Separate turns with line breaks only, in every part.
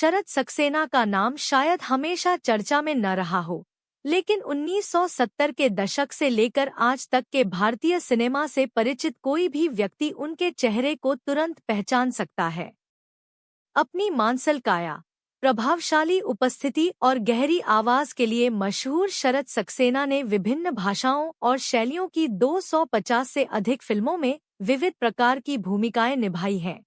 शरद सक्सेना का नाम शायद हमेशा चर्चा में न रहा हो, लेकिन 1970 के दशक से लेकर आज तक के भारतीय सिनेमा से परिचित कोई भी व्यक्ति उनके चेहरे को तुरंत पहचान सकता है। अपनी मांसल काया, प्रभावशाली उपस्थिति और गहरी आवाज के लिए मशहूर शरद सक्सेना ने विभिन्न भाषाओं और शैलियों की 250 से अधिक फिल्मों में विविध प्रकार की भूमिकाएं निभाई हैं।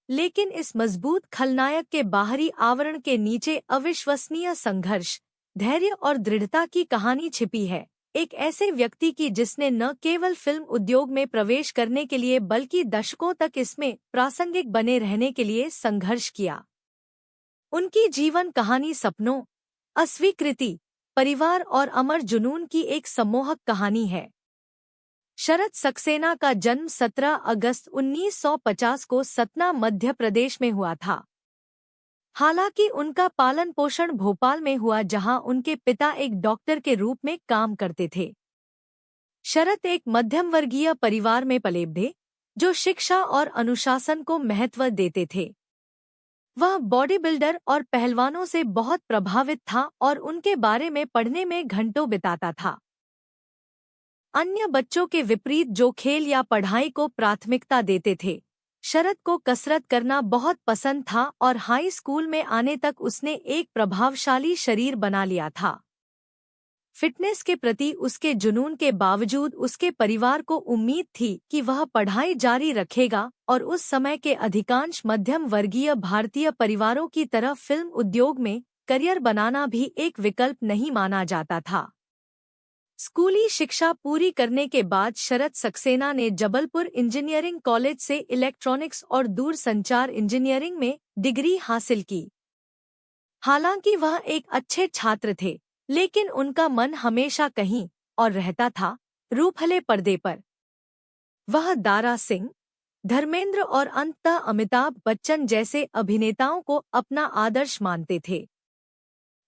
लेकिन इस मजबूत खलनायक के बाहरी आवरण के नीचे अविश्वसनीय संघर्ष, धैर्य और दृढ़ता की कहानी छिपी है। एक ऐसे व्यक्ति की जिसने न केवल फिल्म उद्योग में प्रवेश करने के लिए बल्कि दशकों तक इसमें प्रासंगिक बने रहने के लिए संघर्ष किया। उनकी जीवन कहानी सपनों, अस्वीकृति, परिवार और अमर जुनून की एक सम्मोहक कहानी है। शरद सक्सेना का जन्म 17 अगस्त 1950 को सतना, मध्य प्रदेश में हुआ था। हालांकि उनका पालन पोषण भोपाल में हुआ, जहां उनके पिता एक डॉक्टर के रूप में काम करते थे। शरद एक मध्यम वर्गीय परिवार में पले बढ़े, जो शिक्षा और अनुशासन को महत्व देते थे। वह बॉडी बिल्डर और पहलवानों से बहुत प्रभावित था और उनके बारे में पढ़ने में घंटों बिताता था। अन्य बच्चों के विपरीत जो खेल या पढ़ाई को प्राथमिकता देते थे, शरद को कसरत करना बहुत पसंद था और हाई स्कूल में आने तक उसने एक प्रभावशाली शरीर बना लिया था। फिटनेस के प्रति उसके जुनून के बावजूद उसके परिवार को उम्मीद थी कि वह पढ़ाई जारी रखेगा और उस समय के अधिकांश मध्यम वर्गीय भारतीय परिवारों की तरह फिल्म उद्योग में करियर बनाना भी एक विकल्प नहीं माना जाता था। स्कूली शिक्षा पूरी करने के बाद शरद सक्सेना ने जबलपुर इंजीनियरिंग कॉलेज से इलेक्ट्रॉनिक्स और दूरसंचार इंजीनियरिंग में डिग्री हासिल की। हालांकि वह एक अच्छे छात्र थे, लेकिन उनका मन हमेशा कहीं और रहता था, रूपहले पर्दे पर। वह दारा सिंह, धर्मेंद्र और अंततः अमिताभ बच्चन जैसे अभिनेताओं को अपना आदर्श मानते थे।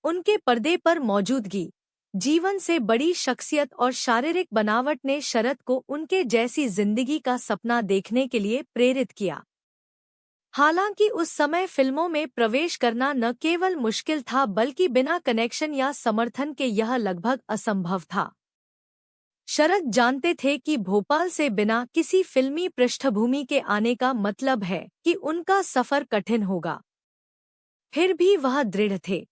उनके पर्दे पर मौजूदगी, जीवन से बड़ी शख्सियत और शारीरिक बनावट ने शरद को उनके जैसी जिंदगी का सपना देखने के लिए प्रेरित किया। हालांकि उस समय फिल्मों में प्रवेश करना न केवल मुश्किल था बल्कि बिना कनेक्शन या समर्थन के यह लगभग असंभव था। शरद जानते थे कि भोपाल से बिना किसी फिल्मी पृष्ठभूमि के आने का मतलब है कि उनका सफर कठिन होगा। फिर भी वह दृढ़ थे।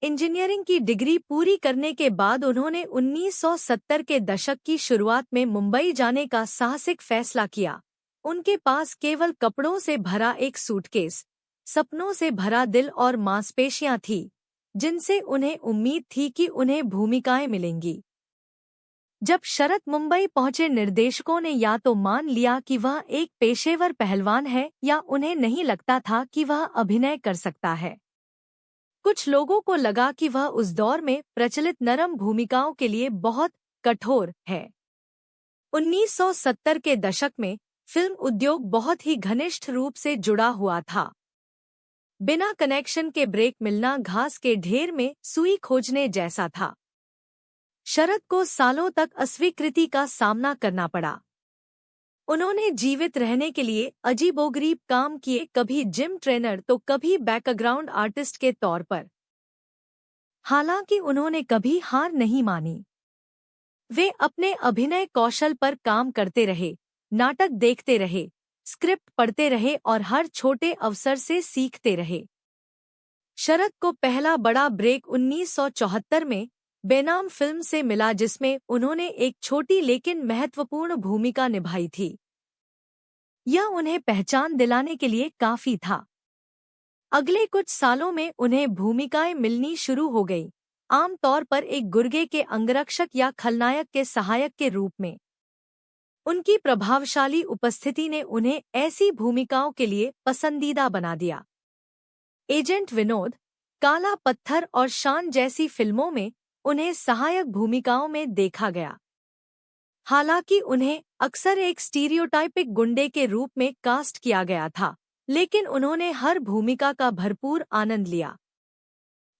इंजीनियरिंग की डिग्री पूरी करने के बाद उन्होंने 1970 के दशक की शुरुआत में मुंबई जाने का साहसिक फैसला किया। उनके पास केवल कपड़ों से भरा एक सूटकेस, सपनों से भरा दिल और मांसपेशियां थीं, जिनसे उन्हें उम्मीद थी कि उन्हें भूमिकाएं मिलेंगी। जब शरद मुंबई पहुंचे, निर्देशकों ने या तो मान लिया कि वह एक पेशेवर पहलवान है या उन्हें नहीं लगता था कि वह अभिनय कर सकता है। कुछ लोगों को लगा कि वह उस दौर में प्रचलित नरम भूमिकाओं के लिए बहुत कठोर है। 1970 के दशक में फिल्म उद्योग बहुत ही घनिष्ठ रूप से जुड़ा हुआ था। बिना कनेक्शन के ब्रेक मिलना घास के ढेर में सुई खोजने जैसा था। शरद को सालों तक अस्वीकृति का सामना करना पड़ा। उन्होंने जीवित रहने के लिए अजीबोगरीब काम किए, कभी जिम ट्रेनर तो कभी बैकग्राउंड आर्टिस्ट के तौर पर। हालांकि उन्होंने कभी हार नहीं मानी। वे अपने अभिनय कौशल पर काम करते रहे, नाटक देखते रहे, स्क्रिप्ट पढ़ते रहे और हर छोटे अवसर से सीखते रहे। शरद को पहला बड़ा ब्रेक 1974 में बेनाम फिल्म से मिला, जिसमें उन्होंने एक छोटी लेकिन महत्वपूर्ण भूमिका निभाई थी। यह उन्हें पहचान दिलाने के लिए काफी था। अगले कुछ सालों में उन्हें भूमिकाएं मिलनी शुरू हो गईं, आमतौर पर एक गुर्गे के अंगरक्षक या खलनायक के सहायक के रूप में। उनकी प्रभावशाली उपस्थिति ने उन्हें ऐसी भूमिकाओं के लिए पसंदीदा बना दिया। एजेंट विनोद, काला पत्थर और शान जैसी फिल्मों में उन्हें सहायक भूमिकाओं में देखा गया। हालांकि उन्हें अक्सर एक स्टीरियोटाइपिक गुंडे के रूप में कास्ट किया गया था, लेकिन उन्होंने हर भूमिका का भरपूर आनंद लिया।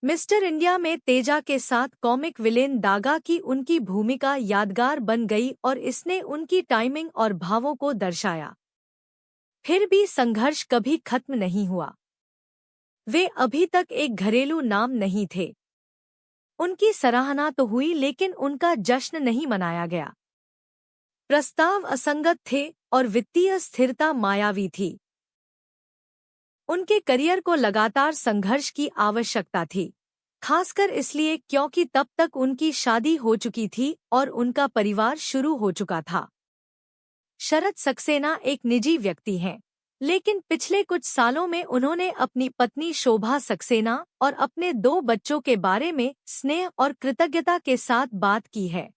मिस्टर इंडिया में तेजा के साथ कॉमिक विलेन दागा की उनकी भूमिका यादगार बन गई और इसने उनकी टाइमिंग और भावों को दर्शाया। फिर भी संघर्ष कभी खत्म नहीं हुआ। वे अभी तक एक घरेलू नाम नहीं थे। उनकी सराहना तो हुई लेकिन उनका जश्न नहीं मनाया गया। प्रस्ताव असंगत थे और वित्तीय स्थिरता मायावी थी। उनके करियर को लगातार संघर्ष की आवश्यकता थी, खासकर इसलिए क्योंकि तब तक उनकी शादी हो चुकी थी और उनका परिवार शुरू हो चुका था। शरद सक्सेना एक निजी व्यक्ति हैं, लेकिन पिछले कुछ सालों में उन्होंने अपनी पत्नी शोभा सक्सेना और अपने 2 बच्चों के बारे में स्नेह और कृतज्ञता के साथ बात की है।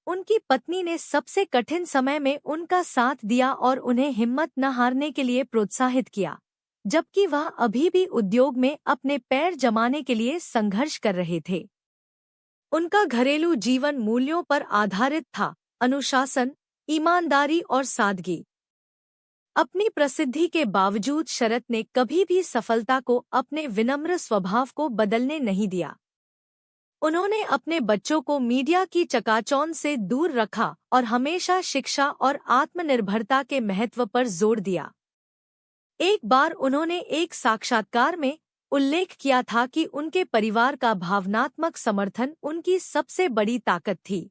उनकी पत्नी ने सबसे कठिन समय में उनका साथ दिया और उन्हें हिम्मत न हारने के लिए प्रोत्साहित किया, जबकि वह अभी भी उद्योग में अपने पैर जमाने के लिए संघर्ष कर रहे थे। उनका घरेलू जीवन मूल्यों पर आधारित था, अनुशासन, ईमानदारी और सादगी। अपनी प्रसिद्धि के बावजूद शरद ने कभी भी सफलता को अपने विनम्र स्वभाव को बदलने नहीं दिया। उन्होंने अपने बच्चों को मीडिया की चकाचौंध से दूर रखा और हमेशा शिक्षा और आत्मनिर्भरता के महत्व पर जोर दिया। एक बार उन्होंने एक साक्षात्कार में उल्लेख किया था कि उनके परिवार का भावनात्मक समर्थन उनकी सबसे बड़ी ताकत थी।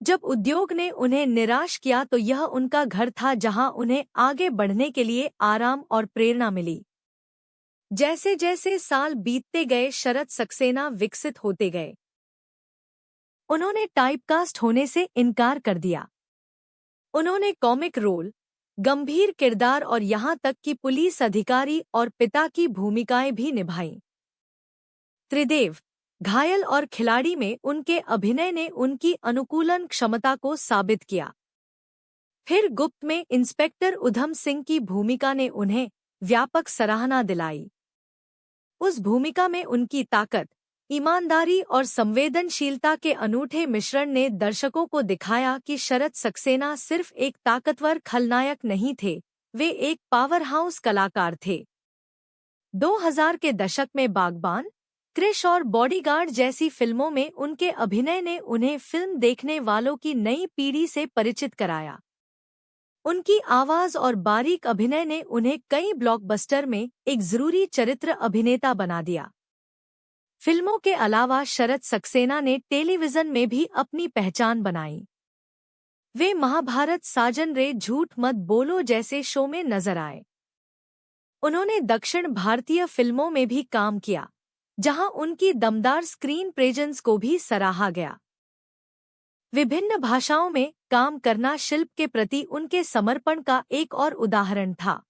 जब उद्योग ने उन्हें निराश किया तो यह उनका घर था जहां उन्हें आगे बढ़ने के लिए आराम और प्रेरणा मिली। जैसे जैसे साल बीतते गए शरद सक्सेना विकसित होते गए। उन्होंने टाइपकास्ट होने से इनकार कर दिया। उन्होंने कॉमिक रोल, गंभीर किरदार और यहाँ तक कि पुलिस अधिकारी और पिता की भूमिकाएं भी निभाईं। त्रिदेव, घायल और खिलाड़ी में उनके अभिनय ने उनकी अनुकूलन क्षमता को साबित किया। फिर गुप्त में इंस्पेक्टर उधम सिंह की भूमिका ने उन्हें व्यापक सराहना दिलाई। उस भूमिका में उनकी ताकत, ईमानदारी और संवेदनशीलता के अनूठे मिश्रण ने दर्शकों को दिखाया कि शरद सक्सेना सिर्फ एक ताकतवर खलनायक नहीं थे, वे एक पावरहाउस कलाकार थे। 2000 के दशक में बागबान, क्रिश और बॉडीगार्ड जैसी फिल्मों में उनके अभिनय ने उन्हें फिल्म देखने वालों की नई पीढ़ी से परिचित कराया। उनकी आवाज और बारीक अभिनय ने उन्हें कई ब्लॉकबस्टर में एक जरूरी चरित्र अभिनेता बना दिया। फिल्मों के अलावा शरद सक्सेना ने टेलीविजन में भी अपनी पहचान बनाई। वे महाभारत, साजन रे, झूठ मत बोलो जैसे शो में नजर आए। उन्होंने दक्षिण भारतीय फिल्मों में भी काम किया, जहां उनकी दमदार स्क्रीन प्रेजेंस को भी सराहा गया। विभिन्न भाषाओं में काम करना शिल्प के प्रति उनके समर्पण का एक और उदाहरण था।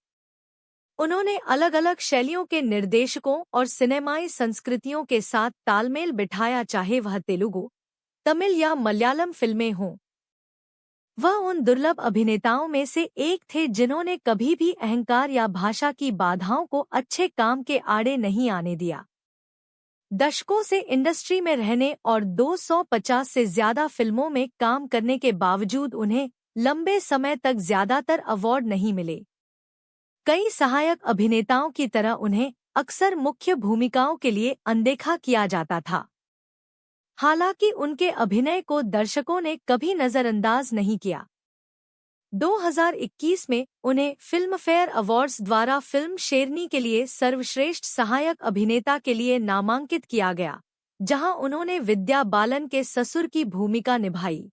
उन्होंने अलग अलग शैलियों के निर्देशकों और सिनेमाई संस्कृतियों के साथ तालमेल बिठाया, चाहे वह तेलुगु, तमिल या मलयालम फिल्में हों। वह उन दुर्लभ अभिनेताओं में से एक थे जिन्होंने कभी भी अहंकार या भाषा की बाधाओं को अच्छे काम के आड़े नहीं आने दिया। दशकों से इंडस्ट्री में रहने और 250 से ज्यादा फिल्मों में काम करने के बावजूद उन्हें लंबे समय तक ज्यादातर अवार्ड नहीं मिले। कई सहायक अभिनेताओं की तरह उन्हें अक्सर मुख्य भूमिकाओं के लिए अनदेखा किया जाता था। हालांकि उनके अभिनय को दर्शकों ने कभी नजरअंदाज नहीं किया। 2021 में उन्हें फिल्मफेयर अवार्ड्स द्वारा फिल्म शेरनी के लिए सर्वश्रेष्ठ सहायक अभिनेता के लिए नामांकित किया गया, जहां उन्होंने विद्या बालन के ससुर की भूमिका निभाई।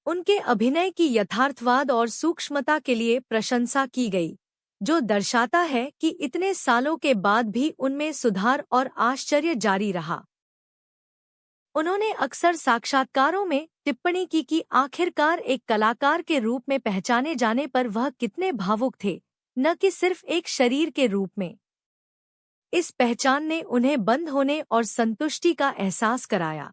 उनके अभिनय की यथार्थवाद और सूक्ष्मता के लिए प्रशंसा की गई, जो दर्शाता है कि इतने सालों के बाद भी उनमें सुधार और आश्चर्य जारी रहा। उन्होंने अक्सर साक्षात्कारों में टिप्पणी की कि आखिरकार एक कलाकार के रूप में पहचाने जाने पर वह कितने भावुक थे, न कि सिर्फ एक शरीर के रूप में। इस पहचान ने उन्हें बंद होने और संतुष्टि का एहसास कराया।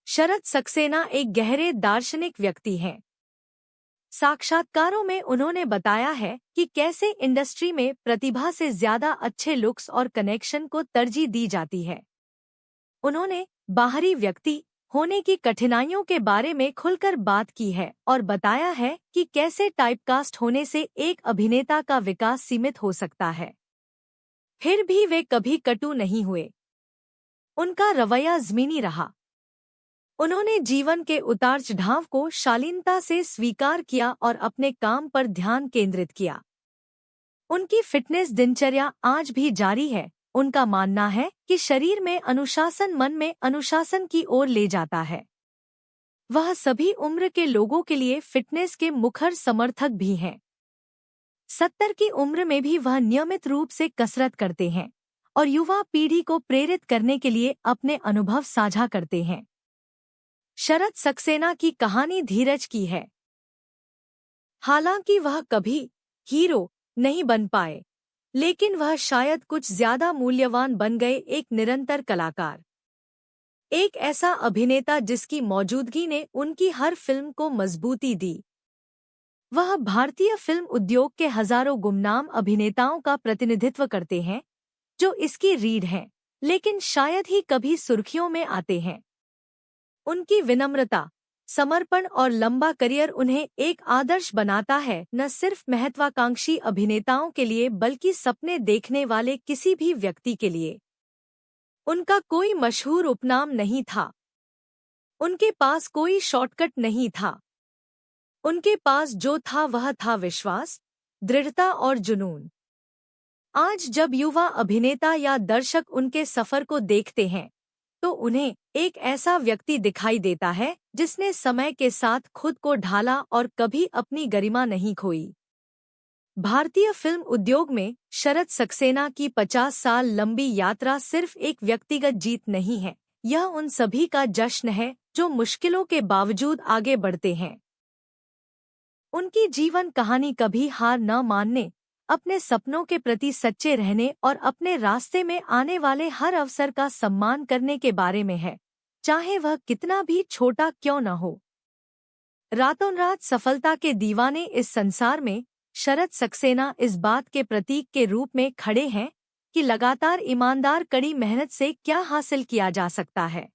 शरद सक्सेना एक गहरे दार्शनिक व्यक्ति हैं। साक्षात्कारों में उन्होंने बताया है कि कैसे इंडस्ट्री में प्रतिभा से ज्यादा अच्छे लुक्स और कनेक्शन को तरजीह दी जाती है। उन्होंने बाहरी व्यक्ति होने की कठिनाइयों के बारे में खुलकर बात की है और बताया है कि कैसे टाइपकास्ट होने से एक अभिनेता का विकास सीमित हो सकता है। फिर भी वे कभी कटु नहीं हुए। उनका रवैया ज़मीनी रहा। उन्होंने जीवन के उतार चढ़ाव को शालीनता से स्वीकार किया और अपने काम पर ध्यान केंद्रित किया। उनकी फिटनेस दिनचर्या आज भी जारी है। उनका मानना है कि शरीर में अनुशासन मन में अनुशासन की ओर ले जाता है। वह सभी उम्र के लोगों के लिए फिटनेस के मुखर समर्थक भी हैं। 70 की उम्र में भी वह नियमित रूप से कसरत करते हैं और युवा पीढ़ी को प्रेरित करने के लिए अपने अनुभव साझा करते हैं। शरद सक्सेना की कहानी धीरज की है। हालांकि वह कभी हीरो नहीं बन पाए, लेकिन वह शायद कुछ ज्यादा मूल्यवान बन गए एक निरंतर कलाकार, एक ऐसा अभिनेता जिसकी मौजूदगी ने उनकी हर फिल्म को मजबूती दी। वह भारतीय फिल्म उद्योग के हजारों गुमनाम अभिनेताओं का प्रतिनिधित्व करते हैं जो इसकी रीढ़ हैं, लेकिन शायद ही कभी सुर्खियों में आते हैं। उनकी विनम्रता, समर्पण और लंबा करियर उन्हें एक आदर्श बनाता है, न सिर्फ महत्वाकांक्षी अभिनेताओं के लिए बल्कि सपने देखने वाले किसी भी व्यक्ति के लिए। उनका कोई मशहूर उपनाम नहीं था। उनके पास कोई शॉर्टकट नहीं था। उनके पास जो था वह था विश्वास, दृढ़ता और जुनून। आज जब युवा अभिनेता या दर्शक उनके सफर को देखते हैं तो उन्हें एक ऐसा व्यक्ति दिखाई देता है जिसने समय के साथ खुद को ढाला और कभी अपनी गरिमा नहीं खोई। भारतीय फिल्म उद्योग में शरद सक्सेना की 50 साल लंबी यात्रा सिर्फ एक व्यक्तिगत जीत नहीं है, यह उन सभी का जश्न है जो मुश्किलों के बावजूद आगे बढ़ते हैं। उनकी जीवन कहानी कभी हार न मानने, अपने सपनों के प्रति सच्चे रहने और अपने रास्ते में आने वाले हर अवसर का सम्मान करने के बारे में है, चाहे वह कितना भी छोटा क्यों न हो। रातों रात सफलता के दीवाने इस संसार में शरद सक्सेना इस बात के प्रतीक के रूप में खड़े हैं कि लगातार ईमानदार कड़ी मेहनत से क्या हासिल किया जा सकता है।